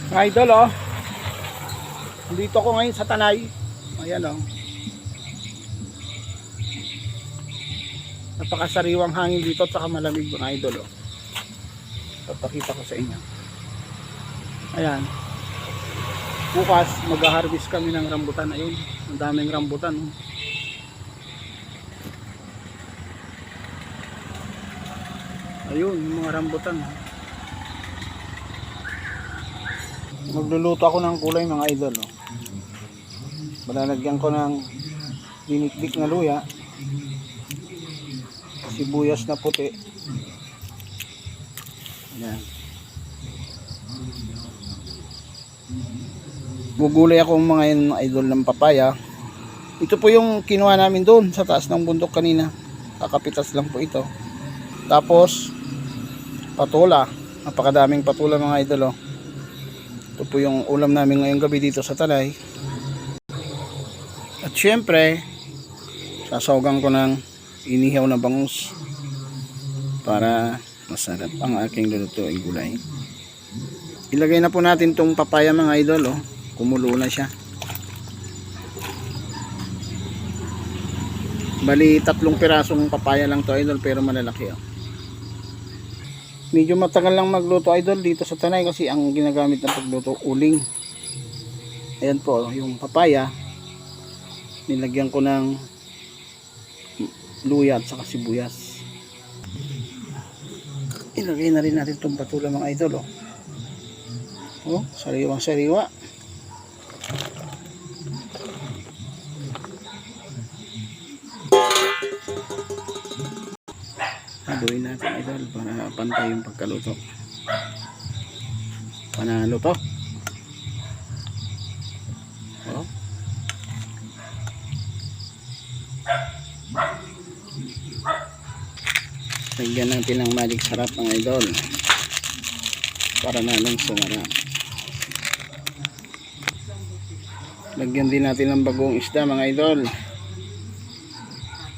Mga idol, oh. Dito ko ngayon sa Tanay. Ayan, oh. Napakasariwang hangin dito at saka malamig, mga idol, oh. Papakita ko sa inyo. Ayan. Bukas mag-harvest kami ng rambutan. Ayun, ang daming rambutan, oh. Ayun, yung mga rambutan, oh. Magluluto ako ng kulay, mga idol, oh. Malalagyan ko ng dinikdik na luya, sibuyas na puti. Ayan. Gugulay ako mga idol ng papaya. Ito po yung kinuha namin doon sa taas ng bundok kanina. Kakapitas lang po ito. Tapos patula, napakadaming patula, mga idol, oh. Ito po yung ulam namin ngayong gabi dito sa Tanay. At syempre sasawgan ko ng inihaw na bangus para masarap ang aking lulutuing gulay. Ilagay na po natin tong papaya, mga idol, oh. Kumulo na siya. Bali 3 pirasong papaya lang to, idol, pero malalaki, oh. Medyo matagal lang magluto, idol, dito sa Tanay kasi ang ginagamit ng pagluto uling. Ayan po yung papaya, nilagyan ko ng luya at saka sibuyas. Ilagay na rin natin itong patula, mga idol, oh. Oh, sariwang sariwa. Haluin natin, idol, para pantay yung pagkaluto. Panalo to. Oh. Lagyan natin ng magic sarap, mga idol, para lalong sumarap. Lagyan din natin ng bagoong isda, mga idol,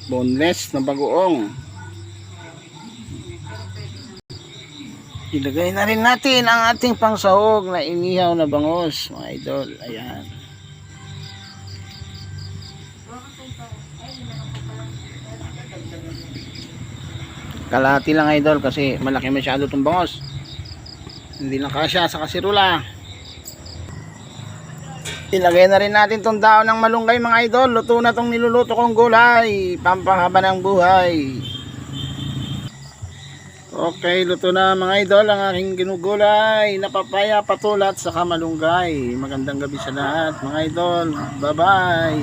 boneless na bagoong. Ilagay na rin natin ang ating pangsahog na inihaw na bangus, mga idol. Ayan. Kalahati lang, idol, kasi malaki masyado itong bangus. Hindi na kasya sa kasirula. Ilagay na rin natin itong daon ng malunggay, mga idol. Luto na itong niluluto kong gulay, pampahaba ng buhay. Okay, luto na, mga idol, ang aking ginugulay na papaya, patula at saka malunggay. Magandang gabi sa lahat, mga idol. Bye bye.